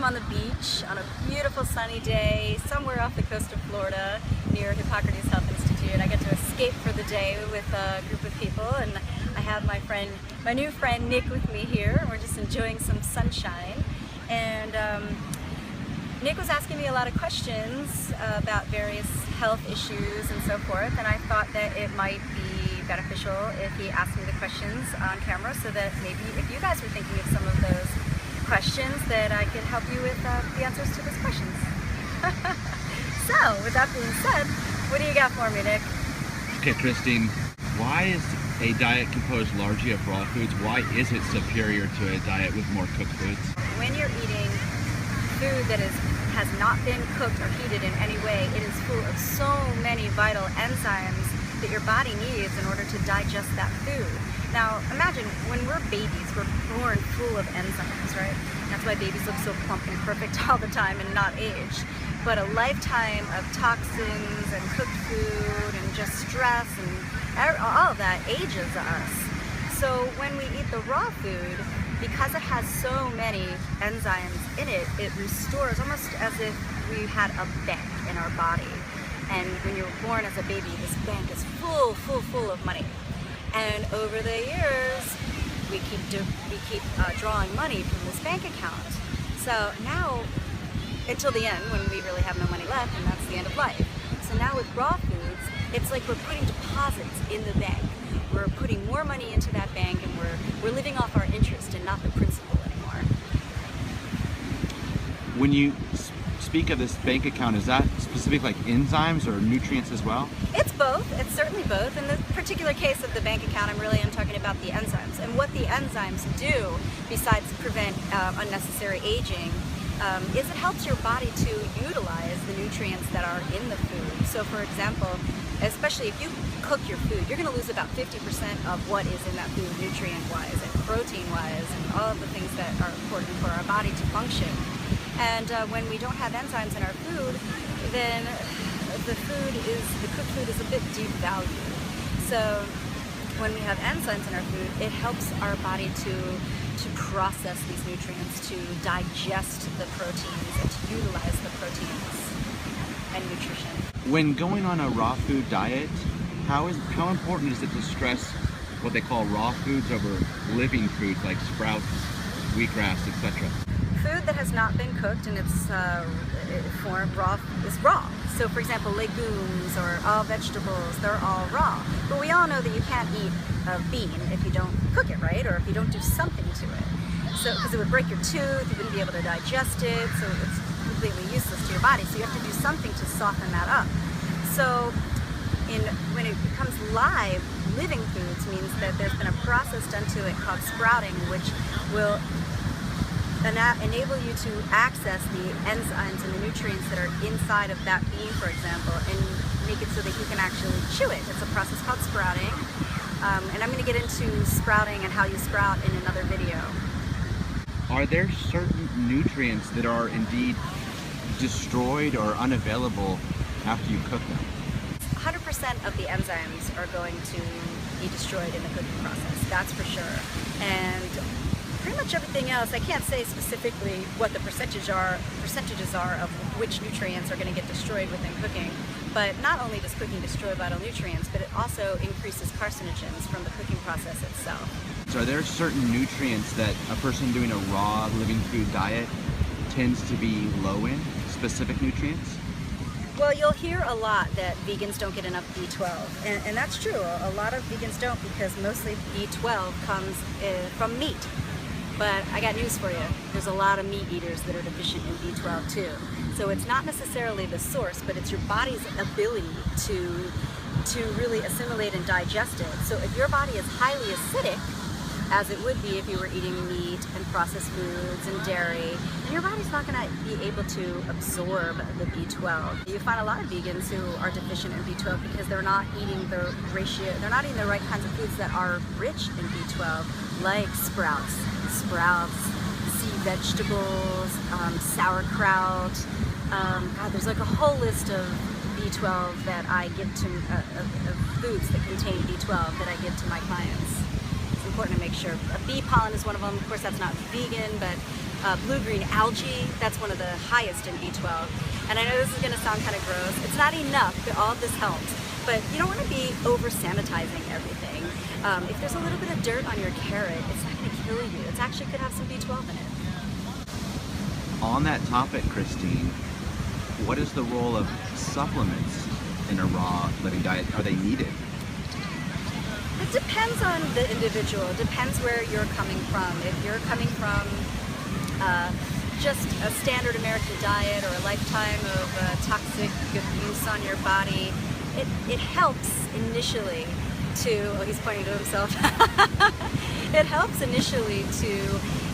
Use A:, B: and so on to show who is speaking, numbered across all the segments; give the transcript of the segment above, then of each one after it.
A: on the beach on a beautiful sunny day somewhere off the coast of Florida near Hippocrates Health Institute. I get to escape for the day with a group of people, and I have my new friend Nick with me here, and we're just enjoying some sunshine. And Nick was asking me a lot of questions about various health issues and so forth, and I thought that it might be beneficial if he asked me the questions on camera, so that maybe if you guys were thinking of some of those questions, that I could help you with the answers to those questions. So, with that being said, what do you got for me, Nick?
B: Okay, Christine, why is a diet composed largely of raw foods? Why is it superior to a diet with more cooked foods?
A: When you're eating food that has not been cooked or heated in any way, it is full of so many vital enzymes that your body needs in order to digest that food. Now, imagine when we're babies, we're born full of enzymes, right? That's why babies look so plump and perfect all the time and not age. But a lifetime of toxins and cooked food and just stress and all of that ages us. So when we eat the raw food, because it has so many enzymes in it, it restores almost as if we had a bank in our body. And when you're born as a baby, this bank is full of money. And over the years, we keep drawing money from this bank account. So now, until the end, when we really have no money left, and that's the end of life. So now with raw foods, it's like we're putting deposits in the bank. We're putting more money into that bank, and we're living off our interest and not the principal anymore.
B: When you speak of this bank account, is that specific like enzymes or nutrients as well?
A: It's both. It's certainly both. In the particular case of the bank account, I'm talking about the enzymes. And what the enzymes do, besides prevent unnecessary aging, is it helps your body to utilize the nutrients that are in the food. So for example, especially if you cook your food, you're going to lose about 50% of what is in that food nutrient-wise and protein-wise and all of the things that are important for our body to function. And when we don't have enzymes in our food, then the cooked food is a bit devalued. So when we have enzymes in our food, it helps our body to process these nutrients, to digest the proteins, and to utilize the proteins and nutrition.
B: When going on a raw food diet, how important is it to stress what they call raw foods over living foods like sprouts, wheatgrass, etc.?
A: Food that has not been cooked in its form raw is raw. So for example, legumes or all vegetables, they're all raw. But we all know that you can't eat a bean if you don't cook it, right? Or if you don't do something to it. So, because it would break your tooth, you wouldn't be able to digest it, so it's completely useless to your body. So you have to do something to soften that up. So when it becomes live, living foods means that there's been a process done to it called sprouting, which will enable you to access the enzymes and the nutrients that are inside of that bean, for example, and make it so that you can actually chew it. It's a process called sprouting, and I'm going to get into sprouting and how you sprout in another video.
B: Are there certain nutrients that are indeed destroyed or unavailable after you cook them?
A: 100% of the enzymes are going to be destroyed in the cooking process, that's for sure. And pretty much everything else, I can't say specifically what the percentages are of which nutrients are going to get destroyed within cooking, but not only does cooking destroy vital nutrients, but it also increases carcinogens from the cooking process itself.
B: So are there certain nutrients that a person doing a raw living food diet tends to be low in, specific nutrients?
A: Well, you'll hear a lot that vegans don't get enough B12, and that's true. A lot of vegans don't, because mostly B12 comes from meat. But I got news for you. There's a lot of meat eaters that are deficient in B12 too. So it's not necessarily the source, but it's your body's ability to really assimilate and digest it. So if your body is highly acidic, as it would be if you were eating meat and processed foods and dairy, then your body's not going to be able to absorb the B12. You find a lot of vegans who are deficient in B12 because they're not eating the right kinds of foods that are rich in B12, like sprouts, sea vegetables, sauerkraut. God, there's like a whole list of B12 that I give to, of foods that contain B12 that I give to my clients. It's important to make sure. Bee pollen is one of them. Of course, that's not vegan, but blue-green algae, that's one of the highest in B12. And I know this is going to sound kind of gross. It's not enough, but all of this helps. But you don't want to be over-sanitizing everything. If there's a little bit of dirt on your carrot, it's not going to kill you. It actually could have some B12 in it.
B: On that topic, Christine, what is the role of supplements in a raw living diet? Are they needed?
A: It depends on the individual. It depends where you're coming from. If you're coming from just a standard American diet or a lifetime of toxic abuse on your body, it helps initially to, oh, he's pointing to himself. It helps initially to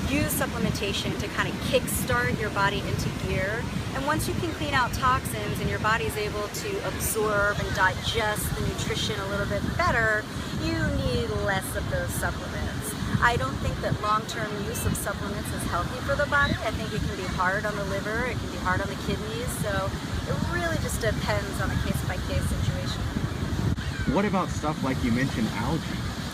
A: use supplementation to kind of kickstart your body into gear. And once you can clean out toxins and your body's able to absorb and digest the nutrition a little bit better, you need less of those supplements. I don't think that long-term use of supplements is healthy for the body. I think it can be hard on the liver, it can be hard on the kidneys, so it really just depends on a case-by-case situation.
B: What about stuff like you mentioned algae?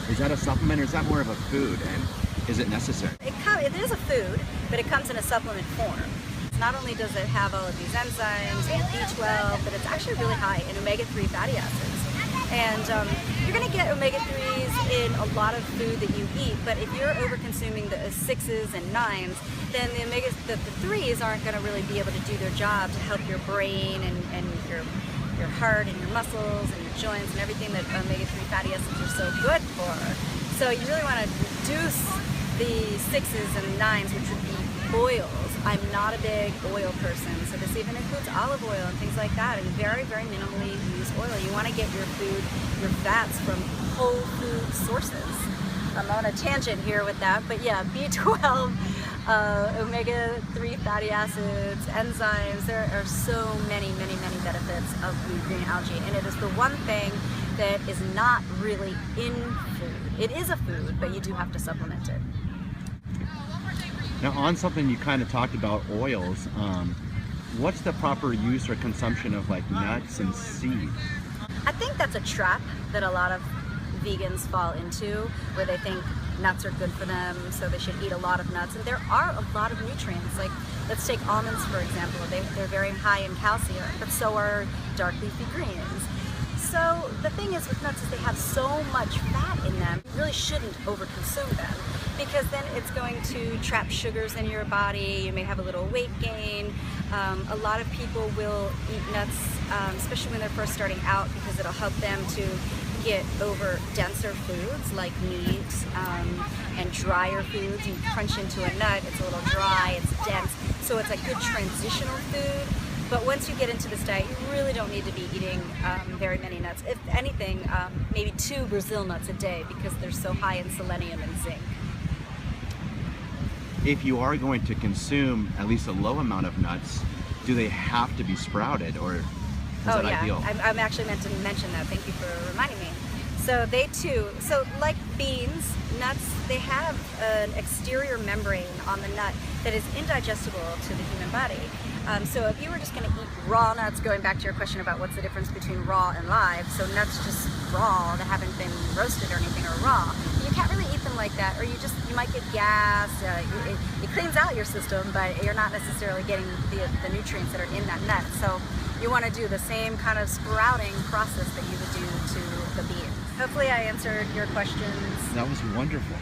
B: Is that a supplement or is that more of a food, and is it necessary?
A: It is a food, but it comes in a supplement form. Not only does it have all of these enzymes and B12, but it's actually really high in omega-3 fatty acids. And you're going to get omega-3s in a lot of food that you eat, but if you're over-consuming the 6s and 9s, then the 3s aren't going to really be able to do their job to help your brain and your heart and your muscles and your joints and everything that omega-3 fatty acids are so good for. So you really want to reduce the 6s and 9s, which would be oils. I'm not a big oil person, so this even includes olive oil and things like that, and very, very minimally use oil. You want to get your food, your fats from whole food sources. I'm on a tangent here with that, but yeah, B12, omega-3 fatty acids, enzymes, there are so many, many, many benefits of blue-green algae, and it is the one thing that is not really in food. It is a food, but you do have to supplement it.
B: Now, on something you kind of talked about, oils, what's the proper use or consumption of like nuts and seeds?
A: I think that's a trap that a lot of vegans fall into, where they think nuts are good for them, so they should eat a lot of nuts. And there are a lot of nutrients. Like, let's take almonds for example. They're very high in calcium, but so are dark leafy greens. So the thing is with nuts is they have so much fat in them, you really shouldn't overconsume them, because then it's going to trap sugars in your body. You may have a little weight gain. A lot of people will eat nuts, especially when they're first starting out, because it'll help them to get over denser foods like meat and drier foods. You crunch into a nut, it's a little dry, it's dense, so it's a good transitional food. But once you get into this diet, you really don't need to be eating very many nuts. If anything, maybe 2 Brazil nuts a day, because they're so high in selenium and zinc.
B: If you are going to consume at least a low amount of nuts, do they have to be sprouted, or is that ideal?
A: I'm actually meant to mention that. Thank you for reminding me. So they too, so like beans, nuts, they have an exterior membrane on the nut that is indigestible to the human body. So if you were just going to eat raw nuts, going back to your question about what's the difference between raw and live, so nuts just raw that haven't been roasted or anything, or raw, you can't really eat them like that, or you might get gas. It cleans out your system, but you're not necessarily getting the nutrients that are in that nut. So you want to do the same kind of sprouting process that you would do to the beans. Hopefully I answered your questions.
B: That was wonderful.